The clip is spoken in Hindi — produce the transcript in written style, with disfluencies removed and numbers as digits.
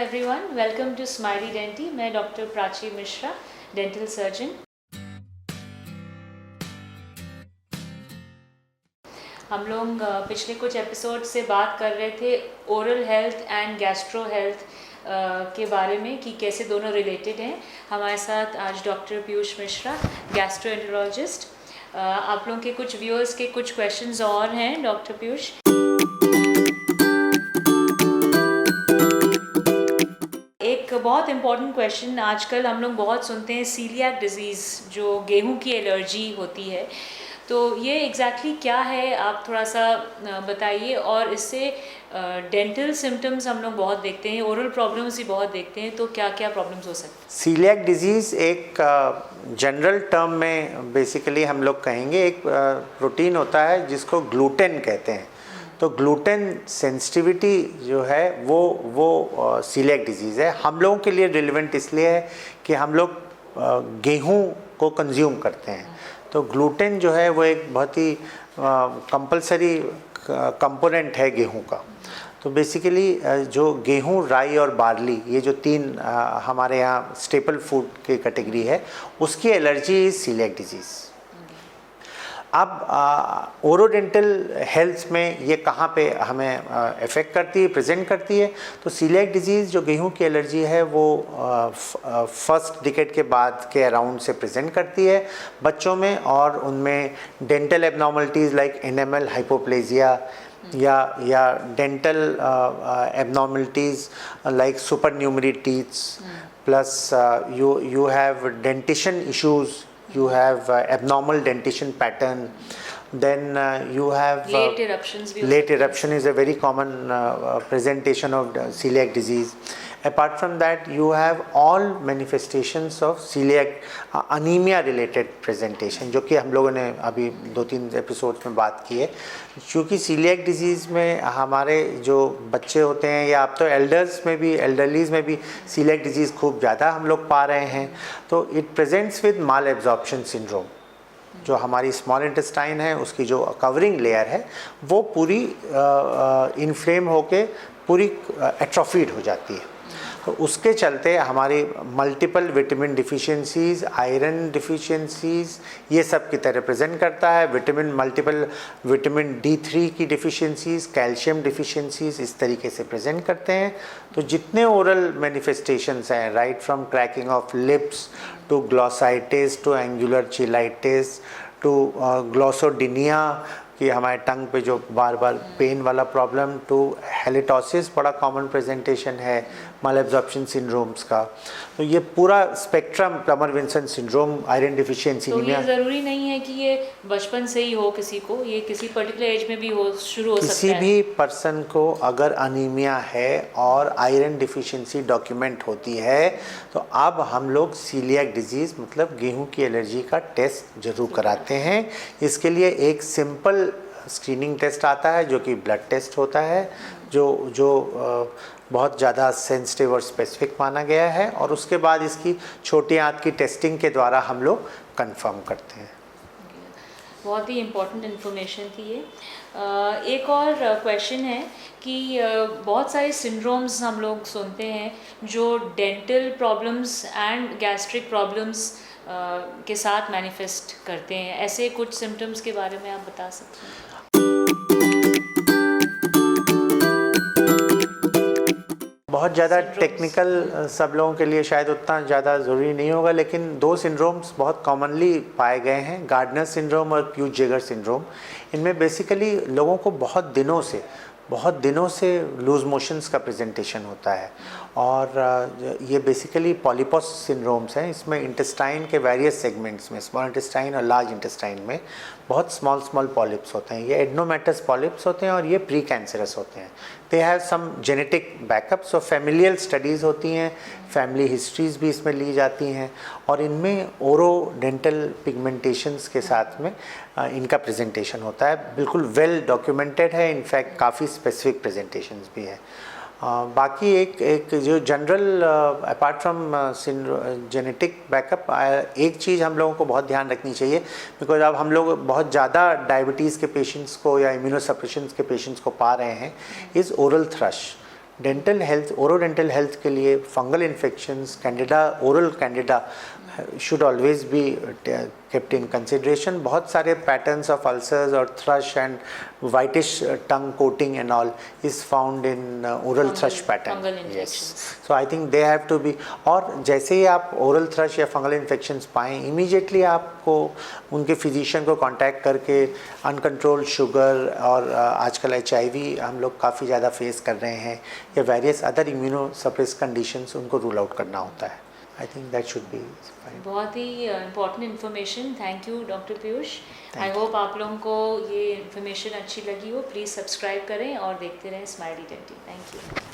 Everyone, welcome to Smiley Denty. मैं doctor Prachi Mishra, dental surgeon. हम लोग पिछले कुछ एपिसोड से बात कर रहे थे oral health and gastro health के बारे में कि कैसे दोनों रिलेटेड हैं। हमारे साथ आज डॉक्टर पीयूष मिश्रा, गैस्ट्रोएंटरोलॉजिस्ट। आप लोगों के कुछ व्यूअर्स के कुछ क्वेश्चंस और हैं डॉक्टर पीयूष। एक बहुत इम्पॉर्टेंट क्वेश्चन आजकल हम लोग बहुत सुनते हैं, सीलियाक डिजीज़, जो गेहूं की एलर्जी होती है, तो ये एग्जैक्टली क्या है आप थोड़ा सा बताइए। और इससे डेंटल सिम्टम्स हम लोग बहुत देखते हैं, ओरल प्रॉब्लम्स भी बहुत देखते हैं, तो क्या क्या प्रॉब्लम्स हो सकते हैं? सीलियाक डिजीज़ एक जनरल टर्म में बेसिकली हम लोग कहेंगे एक प्रोटीन होता है जिसको ग्लूटेन कहते हैं। तो ग्लूटेन सेंसिटिविटी जो है वो सीलियाक डिजीज़ है। हम लोगों के लिए रिलेवेंट इसलिए है कि हम लोग गेहूं को कंज्यूम करते हैं, तो ग्लूटेन जो है वो एक बहुत ही कंपलसरी कंपोनेंट है गेहूं का। तो बेसिकली जो गेहूं, राई और बार्ली, ये जो तीन हमारे यहाँ स्टेपल फूड की कैटेगरी है, उसकी एलर्जी इज़ सीलियाक डिजीज़। अब ओरोडेंटल हेल्थ में ये कहाँ पे हमें इफ़ेक्ट करती है, प्रेजेंट करती है? तो सीलियाक डिजीज़ जो गेहूं की एलर्जी है वो फर्स्ट डिकेड के बाद के अराउंड से प्रेजेंट करती है बच्चों में, और उनमें dental abnormalities like enamel hypoplasia या dental abnormalities like supernumerary teeths, plus you have dentition issues, you have abnormal dentition pattern, then you have late eruption is a very common presentation of celiac disease. Apart from that, you have all manifestations of celiac anemia related presentation, जो कि हम लोगों ने अभी 2-3 एपिसोड्स में बात की है। क्योंकि सीलियाक डिजीज़ में हमारे जो बच्चे होते हैं, या अब तो एल्डरलीज में भी सीलियाक डिजीज़ खूब ज़्यादा हम लोग पा रहे हैं। तो it presents with mall absorption syndrome. जो हमारी स्मॉल इंटेस्टाइन है उसकी जो कवरिंग लेयर है वो पूरी इन्फ्लेम होके पूरी एट्रोफीड हो जाती है। तो उसके चलते हमारी multiple vitamin deficiencies, iron deficiencies, ये सब की तरह प्रेजेंट करता है। मल्टीपल विटामिन D3 की डिफिशिएंसीज, कैल्शियम डिफिशिएंसीज इस तरीके से प्रेजेंट करते हैं। तो जितने ओरल मैनिफेस्टेशंस हैं, right from cracking of lips to glossitis to angular cheilitis to glossodynia कि हमारे टंग पे जो बार बार पेन वाला प्रॉब्लम, टू हेलिटोसिस बड़ा कॉमन प्रेजेंटेशन है माल एब्जॉर्प्शन सिंड्रोम्स का। तो ये पूरा spectrum, Plummer Vinson syndrome, iron deficiency. तो ये ज़रूरी नहीं है कि ये बचपन से ही हो किसी को, ये किसी पर्टिकुलर एज में भी शुरू हो सकता है। किसी भी पर्सन को अगर अनीमिया है और आयरन डिफिशिएंसी डॉक्यूमेंट होती है, तो अब हम लोग सीलियाक डिजीज़ मतलब गेहूं की एलर्जी का टेस्ट जरूर कराते हैं। इसके लिए एक सिंपल स्क्रीनिंग टेस्ट आता है जो कि ब्लड टेस्ट होता है, जो बहुत ज़्यादा सेंसिटिव और स्पेसिफिक माना गया है, और उसके बाद इसकी छोटी आंत की टेस्टिंग के द्वारा हम लोग कंफर्म करते हैं। बहुत ही इम्पोर्टेंट इन्फॉर्मेशन थी ये। एक और क्वेश्चन है कि बहुत सारे सिंड्रोम्स हम लोग सुनते हैं जो dental problems and gastric problems के साथ मैनिफेस्ट करते हैं। ऐसे कुछ सिम्टम्स के बारे में आप बता सकते हैं? बहुत ज़्यादा टेक्निकल सब लोगों के लिए शायद उतना ज़्यादा ज़रूरी नहीं होगा, लेकिन 2 सिंड्रोम्स बहुत कॉमनली पाए गए हैं, गार्डनर सिंड्रोम और प्यूच-जेगर सिंड्रोम। इनमें बेसिकली लोगों को बहुत दिनों से लूज मोशंस का प्रेजेंटेशन होता है, और ये बेसिकली पॉलीपॉस सिंड्रोम्स हैं। इसमें इंटेस्टाइन के वेरियस सेगमेंट्स में, स्मॉल इंटेस्टाइन और लार्ज इंटेस्टाइन में बहुत स्मॉल पॉलिप्स होते हैं। ये एडनोमेटस पॉलिप्स होते हैं और ये प्री कैंसरस होते हैं। They have some genetic backup, so familial studies होती हैं, फैमिली हिस्ट्रीज़ भी इसमें ली जाती हैं, और इनमें ओरोडेंटल पिगमेंटेशंस के साथ में इनका प्रेजेंटेशन होता है। बिल्कुल वेल डॉक्यूमेंटेड है, इनफैक्ट काफ़ी स्पेसिफिक प्रेजेंटेशंस भी है। बाकी एक जो general apart from genetic backup, एक चीज़ हम लोगों को बहुत ध्यान रखनी चाहिए, बिकॉज अब हम लोग बहुत ज़्यादा डायबिटीज़ के पेशेंट्स को या इम्यूनोसप्रेशन के पेशेंट्स को पा रहे हैं, is oral thrush. Dental health, orodental health के लिए fungal infections, candida, oral candida should always be kept in consideration. बहुत सारे patterns of ulcers or thrush and whitish tongue coating and all is found in oral thrush pattern. fungal Yes. infections. So I think they have to be, और जैसे ही आप oral thrush या fungal infections पाएं, immediately आपको उनके physician को contact करके uncontrolled sugar और आजकल HIV हम लोग काफ़ी ज़्यादा फेस कर रहे हैं, या various other immunosuppressed conditions उनको rule out करना होता है. I think that should be fine. बहुत ही important information. Thank you doctor Piyush. I hope आप लोगों को ये इन्फॉर्मेशन अच्छी लगी हो. प्लीज़ सब्सक्राइब करें और देखते रहें स्माइली डेंटल. Thank you.